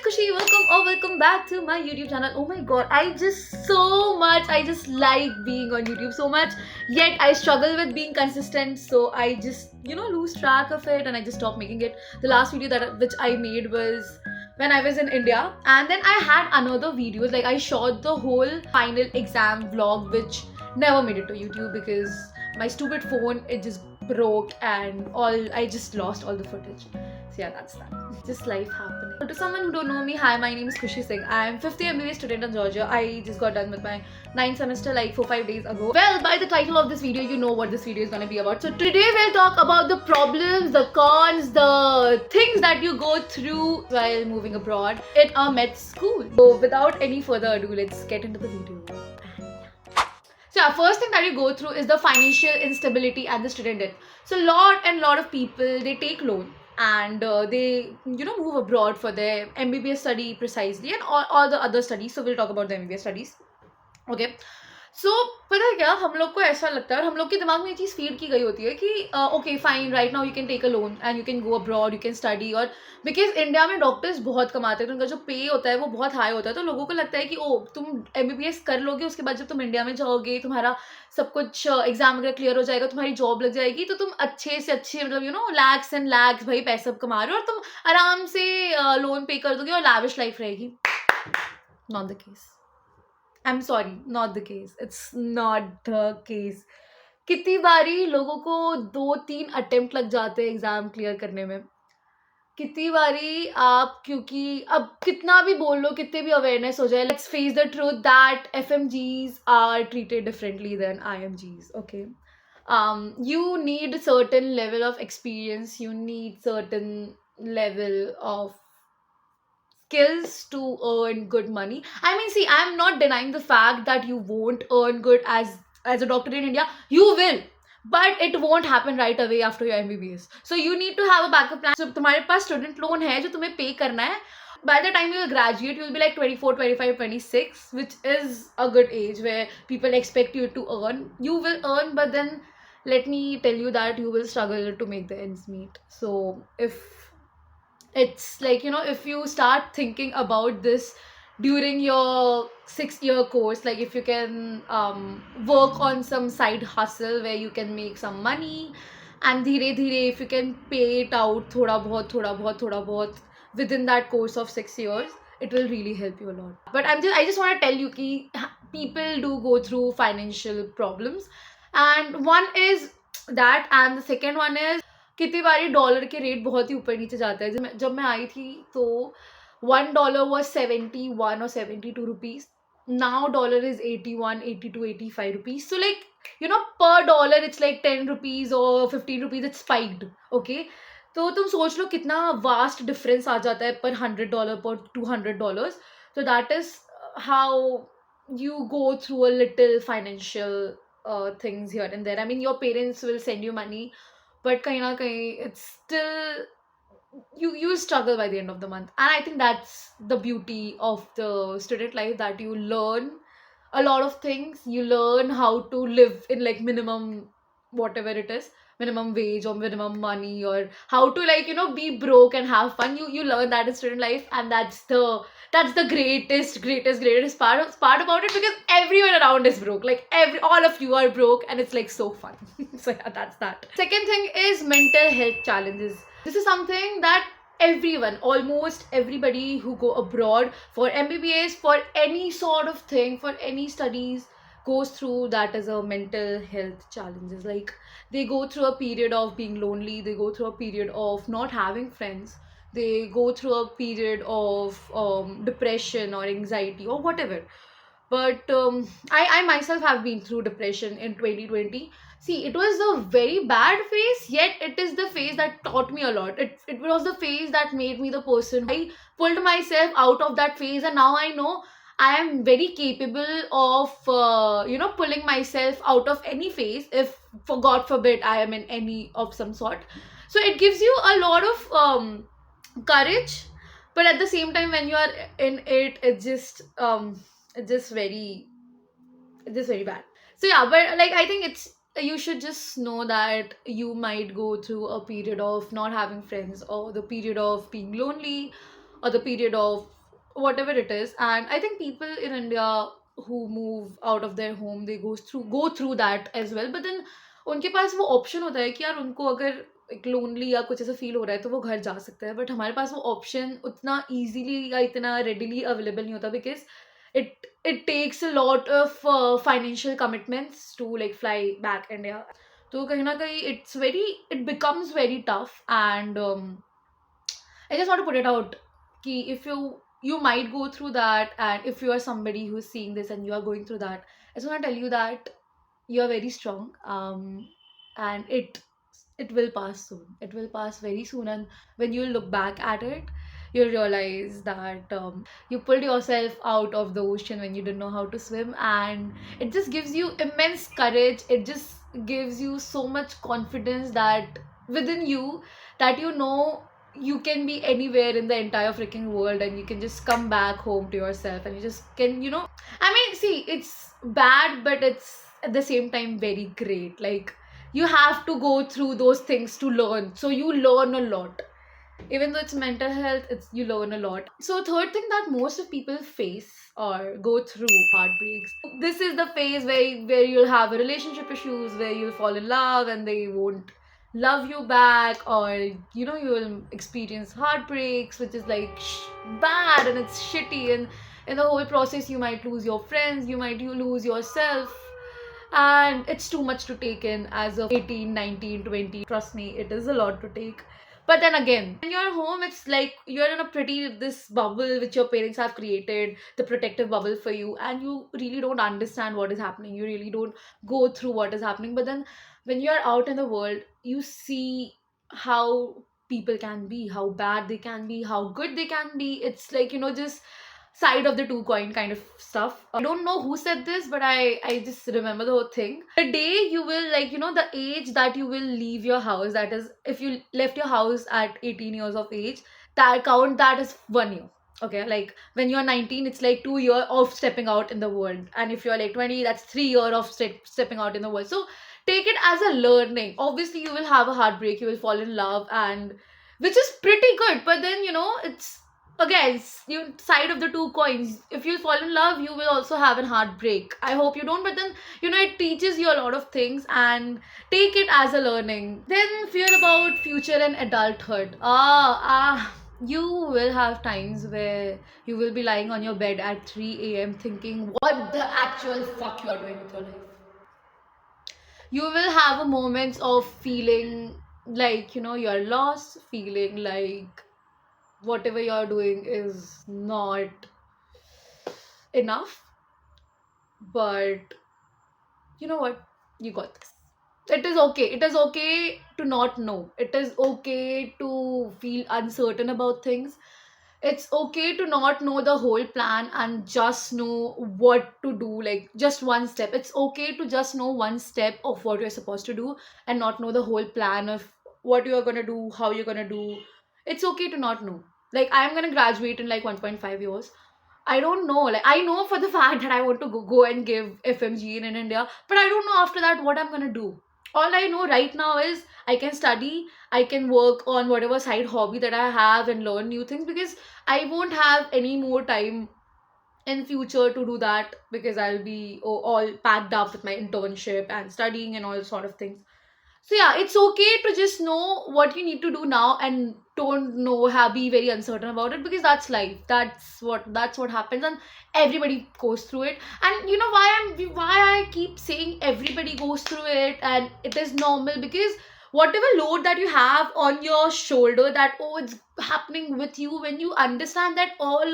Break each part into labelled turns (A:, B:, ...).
A: Khushi, welcome back to my YouTube channel. Oh my god, I just like being on YouTube so much, yet I struggle with being consistent, so I just lose track of it and I just stop making it. The last video which I made was when I was in India, and then I had another video, like I shot the whole final exam vlog which never made it to YouTube because my stupid phone, it just broke and I just lost all the footage. So yeah, that's that. Just life happening. To someone who don't know me, hi, my name is Khushi Singh. I'm 5th year MBBS student in Georgia. I just got done with my 9th semester like 4-5 days ago. Well, by the title of this video, you know what this video is gonna be about. So today we'll talk about the problems, the cons, the things that you go through while moving abroad in a med school. So without any further ado, let's get into the video. So yeah, first thing that you go through is the financial instability and the student debt. So lot of people, they take loan and they move abroad for their MBBS study precisely and all the other studies. So we'll talk about the MBBS studies. Okay. सो पता है क्या, हम लोग को ऐसा लगता है और हम लोग के दिमाग में ये चीज़ फीड की गई होती है कि okay fine, right now you can take a loan and you can go abroad, you can study. और बिकॉज इंडिया में डॉक्टर्स बहुत कमाते हैं तो उनका जो पे होता है वो बहुत हाई होता है, तो लोगों को लगता है कि ओ तुम MBBS कर लोगे, उसके बाद जब तुम इंडिया में जाओगे तुम्हारा सब कुछ एग्जाम वगैरह क्लियर हो जाएगा, तुम्हारी जॉब लग जाएगी, तो तुम अच्छे से अच्छे मतलब लैक्स एंड लैक्स भाई पैसा कमा रहे हो और तुम आराम से लोन पे कर दोगे और लैविश लाइफ रहेगी. Not the case. I'm sorry, not the case. It's not the case. कितनी बारी लोगों को 2-3 अटेम्प्ट लग जाते हैं एग्जाम क्लियर करने में. कितनी बारी आप, क्योंकि अब कितना भी बोल लो, कितने भी अवेयरनेस हो जाए, let's face the truth that FMGs are treated differently than IMGs. Okay, you need certain level of experience, you need certain level of skills to earn good money. I mean, see, I'm not denying the fact that you won't earn good as a doctor in India. You will, but it won't happen right away after your MBBS. So you need to have a backup plan. So तुम्हारे पास student loan है जो तुम्हें pay करना है. By the time you will graduate, you will be like 24, 25, 26, which is a good age where people expect you to earn. You will earn, but then let me tell you that you will struggle to make the ends meet. So if it's like, if you start thinking about this during your 6-year course, like if you can work on some side hustle where you can make some money and dheere dheere if you can pay it out thoda bahut within that course of 6 years, it will really help you a lot. But I just want to tell you ki people do go through financial problems, and one is that, and the second one is कितनी बारी dollar के rate बहुत ही ऊपर नीचे जाता है. जब मैं आई थी तो $1 was 71 or 72 rupees. Now dollar is 81, 82, 85 rupees. So like, per dollar it's like 10 rupees or 15 rupees, it's spiked. Okay, तो तुम सोच लो कितना वास्ट डिफरेंस आ जाता है पर $100 पर $200. So that is how you go through a little financial things here and there. I mean, your parents will send you money, but kahin na kahin, it's still you struggle by the end of the month. And I think that's the beauty of the student life, that you learn a lot of things. You learn how to live in like minimum, whatever it is, minimum wage or minimum money, or how to like be broke and have fun. You learn that in student life, and that's the greatest part about it, because everyone around is broke. Like all of you are broke, and it's like so fun. So yeah, that's that. Second thing is mental health challenges. This is something that everyone, almost everybody who go abroad for MBBS, for any sort of thing, for any studies, goes through. That is a mental health challenges. Like they go through a period of being lonely, they go through a period of not having friends, they go through a period of depression or anxiety or whatever. But I myself have been through depression in 2020. See, it was a very bad phase, yet it is the phase that taught me a lot. It was the phase that made me the person. I pulled myself out of that phase, and now I know I am very capable of pulling myself out of any phase if, for God forbid, I am in any of some sort. So it gives you a lot of courage, but at the same time when you are in it, it's just very bad. So yeah, but like I think you should just know that you might go through a period of not having friends, or the period of being lonely, or the period of whatever it is. And I think people in India who move out of their home, they go through that as well. But then उनके पास वो option होता है कि यार उनको अगर एक lonely या कुछ ऐसा फील हो रहा है तो वो घर जा सकते हैं, बट हमारे पास वो ऑप्शन उतना इजीली या इतना रेडिली अवेलेबल नहीं होता, because it takes a lot of financial commitments to like fly back India. तो कहीं ना कहीं it becomes very tough. And I just want to put it out कि if you might go through that, and if you are somebody who's seeing this and you are going through that, I just want to tell you that you are very strong. And it will pass soon. It will pass very soon, and when you look back at it, you'll realize that you pulled yourself out of the ocean when you didn't know how to swim, and it just gives you immense courage. It just gives you so much confidence that within you, that you know you can be anywhere in the entire freaking world, and you can just come back home to yourself, and you just can, I mean, see, it's bad, but it's at the same time very great. Like, you have to go through those things to learn. So you learn a lot. Even though it's mental health, it's you learn a lot. So third thing that most of people face or go through heartbreaks. This is the phase where you'll have a relationship issues, where you'll fall in love and they won't love you back, or you will experience heartbreaks, which is like bad and it's shitty, and in the whole process you might lose your friends, you lose yourself, and it's too much to take in as of 18, 19, 20. Trust me, it is a lot to take. But then again, when you're home, it's like you're in a this bubble which your parents have created, the protective bubble for you, and you really don't understand what is happening. You really don't go through what is happening. But then when you're out in the world, you see how people can be, how bad they can be, how good they can be. It's like, just side of the two coin kind of stuff. I don't know who said this, but I just remember the whole thing. The day you will, like, the age that you will leave your house, that is, if you left your house at 18 years of age, that is 1 year. Okay, like when you're 19, it's like 2 year of stepping out in the world, and if you're like 20, that's 3 year of stepping out in the world. So take it as a learning. Obviously you will have a heartbreak, you will fall in love, and which is pretty good, but then it's again, you side of the two coins. If you fall in love, you will also have a heartbreak. I hope you don't, but then it teaches you a lot of things, and take it as a learning. Then fear about future and adulthood. You will have times where you will be lying on your bed at 3 a.m. thinking, what the actual fuck you are doing with your life. You will have a moments of feeling like you're lost, feeling like whatever you're doing is not enough. But you know what, you got this. It is okay to not know. It is okay to feel uncertain about things. It's okay to not know the whole plan and just know what to do, like just one step. It's okay to just know one step of what you're supposed to do, and not know the whole plan of what you're gonna do, how you're gonna do. It's okay to not know. Like, I'm gonna graduate in like 1.5 years. I don't know. Like, I know for the fact that I want to go and give FMG in India, but I don't know after that what I'm gonna do. All I know right now is I can study, I can work on whatever side hobby that I have and learn new things, because I won't have any more time in future to do that, because I'll be all packed up with my internship and studying and all sort of things. So yeah, it's okay to just know what you need to do now, and don't know how be very uncertain about it, because that's life. That's what happens, and everybody goes through it. And why I keep saying everybody goes through it and it is normal, because whatever load that you have on your shoulder, that it's happening with you, when you understand that all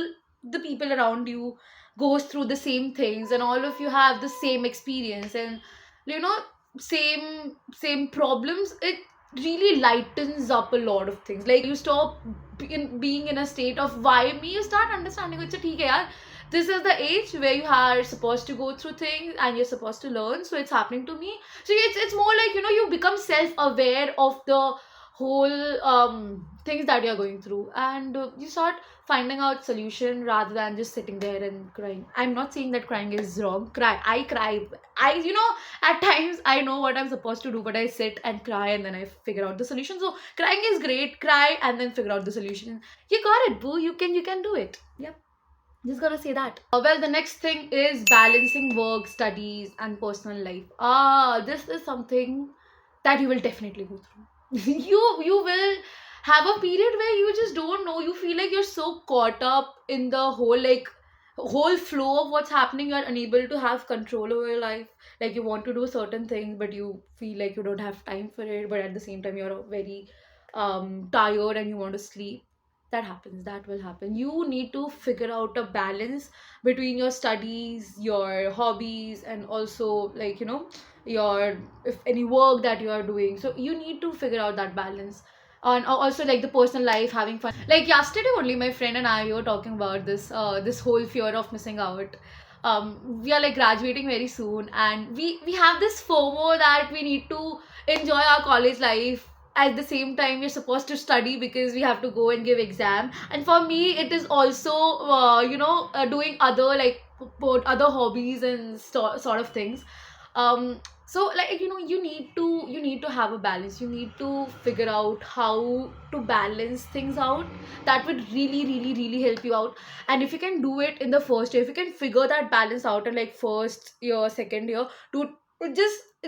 A: the people around you goes through the same things, and all of you have the same experience, and you know same problems, it really lightens up a lot of things. Like, you stop being in a state of why me, you start understanding it's a theek hai yaar, this is the age where you are supposed to go through things and you're supposed to learn, so it's happening to me. So it's more like you become self aware of the whole things that you're going through, and you start finding out solution rather than just sitting there and crying. I'm not saying that crying is wrong. I cry. At times I know what I'm supposed to do, but I sit and cry and then I figure out the solution. So crying is great. Cry and then figure out the solution. You got it, boo. You can do it. Yep. Just gonna say that. Well, the next thing is balancing work, studies, and personal life. This is something that you will definitely go through. You will have a period where you just don't know. You feel like you're so caught up in the whole flow of what's happening. You're unable to have control over your life. Like you want to do certain things, but you feel like you don't have time for it. But at the same time, you're very tired and you want to sleep. That happens, that will happen. You need to figure out a balance between your studies, your hobbies, and also, like, your, if any work that you are doing. So you need to figure out that balance. And also, like, the personal life, having fun. Like yesterday only, my friend and I, we were talking about this whole fear of missing out. We are like graduating very soon, and we have this FOMO that we need to enjoy our college life. At the same time, we're supposed to study because we have to go and give exam. And for me, it is also doing other, like, other hobbies and sort of things. So, like, you need to have a balance. You need to figure out how to balance things out. That would really, really, really help you out. And if you can do it in the first year, if you can figure that balance out in, like, first year, second year, to it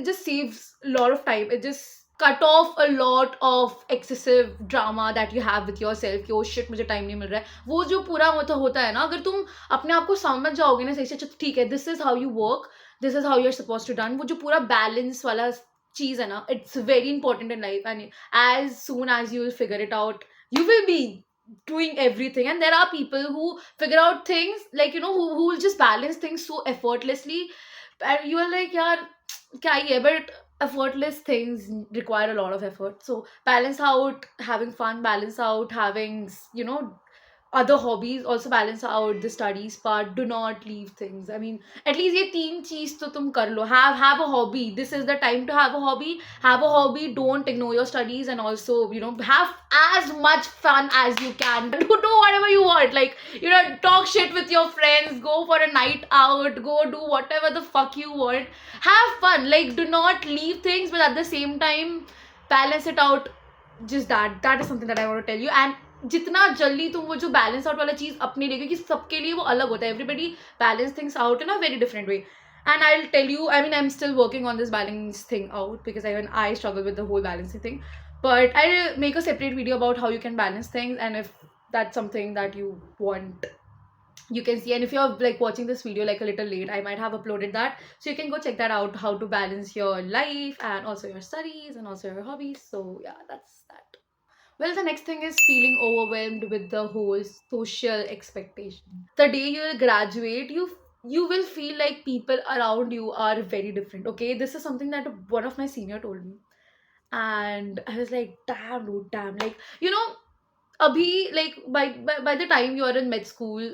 A: just saves a lot of time. It just cut off a lot of excessive drama that you have with yourself कि oh shit मुझे time नहीं मिल रहा है. वो जो पूरा मतलब होता है ना, अगर तुम अपने आप को समझ जाओगे ना सही से, अच्छा ठीक है, this is how you work, this is how you are suppose to done, वो जो पूरा बैलेंस वाला चीज है ना, it's very important in life. And as soon as you will figure it out, you will be doing everything. And there are people who figure out things, like, who will just balance things so effortlessly, and you are like, yeah, kya hi hai? But effortless things require a lot of effort. So balance out having fun, balance out having, other hobbies, also balance out the studies part. Do not leave things. I mean, at least ये तीन चीज तो तुम कर लो. Have a hobby. This is the time to have a hobby. Have a hobby. Don't ignore your studies, and also, have as much fun as you can. Do whatever you want. Like, talk shit with your friends. Go for a night out. Go do whatever the fuck you want. Have fun. Like, do not leave things, but at the same time, balance it out. Just that is something that I want to tell you. And जितना जल्दी तुम वो जो balance out वाला चीज अपने लिए, क्योंकि सबके लिए वो अलग होता है. Everybody balance things out in a very different way. And I will tell you, I mean, I am still working on this balance thing out because I struggle with the whole balancing thing. But I'll make a separate video about how you can balance things, and if that's something that you want, you can see. And if you're like watching this video like a little late, I might have uploaded that, so you can go check that out, how to balance your life and also your studies and also your hobbies. So yeah, that's that. Well, the next thing is feeling overwhelmed with the whole social expectation. The day you will graduate, you will feel like people around you are very different. Okay, this is something that one of my senior told me, and I was like, damn, dude, damn. Like, abhi, like, by the time you are in med school,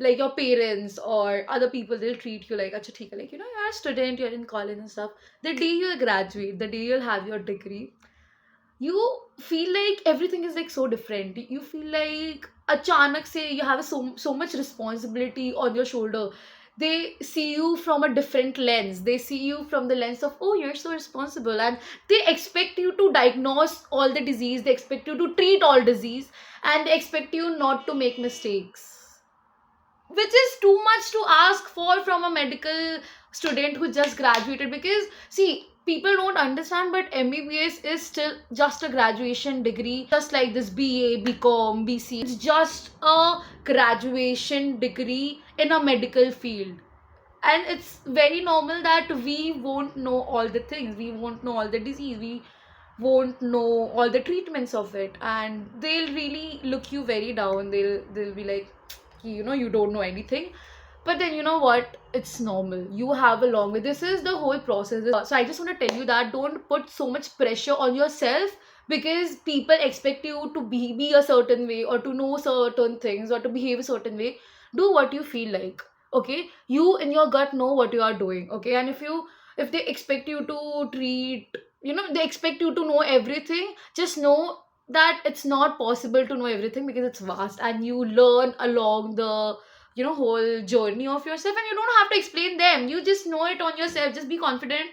A: like your parents or other people, they'll treat you like, acha, theek hai, like, you're a student, you're in college and stuff. The day you'll graduate, the day you'll have your degree, you feel like everything is like so different. You feel like achanak se you have so much responsibility on your shoulder. They see you from a different lens. They see you from the lens of, oh, you're so responsible, and they expect you to diagnose all the disease, they expect you to treat all disease, and they expect you not to make mistakes, which is too much to ask for from a medical student who just graduated. Because, see, people don't understand, but MBBS is still just a graduation degree, just like this BA, BCom, BC. It's just a graduation degree in a medical field. And it's very normal that we won't know all the things, we won't know all the disease, we won't know all the treatments of it, and they'll really look you very down. They'll be like, you don't know anything. But then, you know what, it's normal. You have a long way. This is the whole process. So I just want to tell you that don't put so much pressure on yourself because people expect you to be a certain way, or to know certain things, or to behave a certain way. Do what you feel like. Okay, you in your gut know what you are doing. Okay, and if they expect you to treat, they expect you to know everything, just know that it's not possible to know everything because it's vast, and you learn along the whole journey of yourself, and you don't have to explain them. You just know it on yourself. Just be confident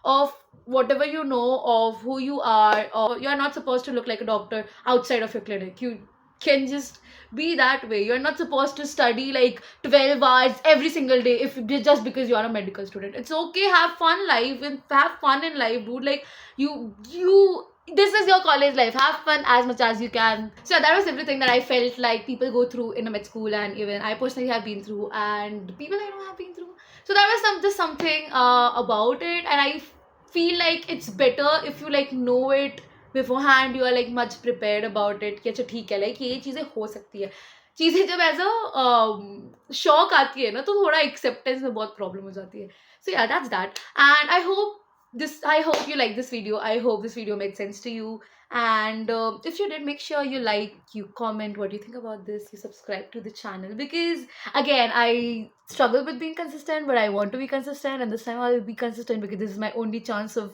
A: of whatever you know, of who you are, or you are not supposed to look like a doctor outside of your clinic. can just be that way. You're not supposed to study like 12 hours every single day if just because you're a medical student. It's okay, have fun life and have fun in life, dude. Like you this is your college life. Have fun as much as you can. So yeah, that was everything that I felt like people go through in a med school, and even I personally have been through, and people I know have been through. So that was just something about it, and I feel like it's better if you like know it beforehand. You are like much prepared about it कि अच्छा ठीक है, like ये चीज़ें हो सकती है. चीज़ें जब एज अ शॉक आती है ना, तो थोड़ा एक्सेप्टेंस में बहुत प्रॉब्लम हो जाती है. So yeah, that's that. And I hope you like this video. I hope this video made sense to you. And if you did, make sure you like, you comment what you think about this, you subscribe to the channel, because again, I struggle with being consistent, but I want to be consistent, and this time I'll be consistent because this is my only chance of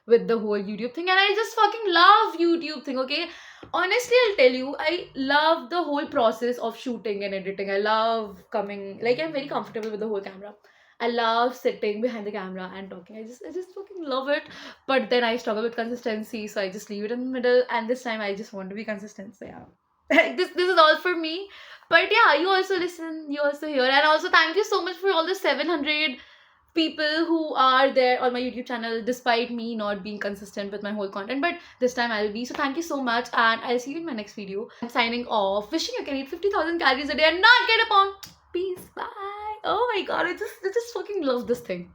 A: with the whole YouTube thing, and I just fucking love YouTube thing, okay? Honestly, I'll tell you, I love the whole process of shooting and editing. I love coming, like, I'm very comfortable with the whole camera. I love sitting behind the camera and talking. I just fucking love it. But then I struggle with consistency, so I just leave it in the middle. And this time I just want to be consistent. So yeah. This is all for me. But yeah, you also listen, you also hear. And also thank you so much for all the 700 people who are there on my YouTube channel despite me not being consistent with my whole content. But this time I'll be. So thank you so much, and I'll see you in my next video. I'm signing off. Wishing you can eat 50,000 calories a day and not get a pound. Peace. Bye. Oh my god, I just fucking love this thing.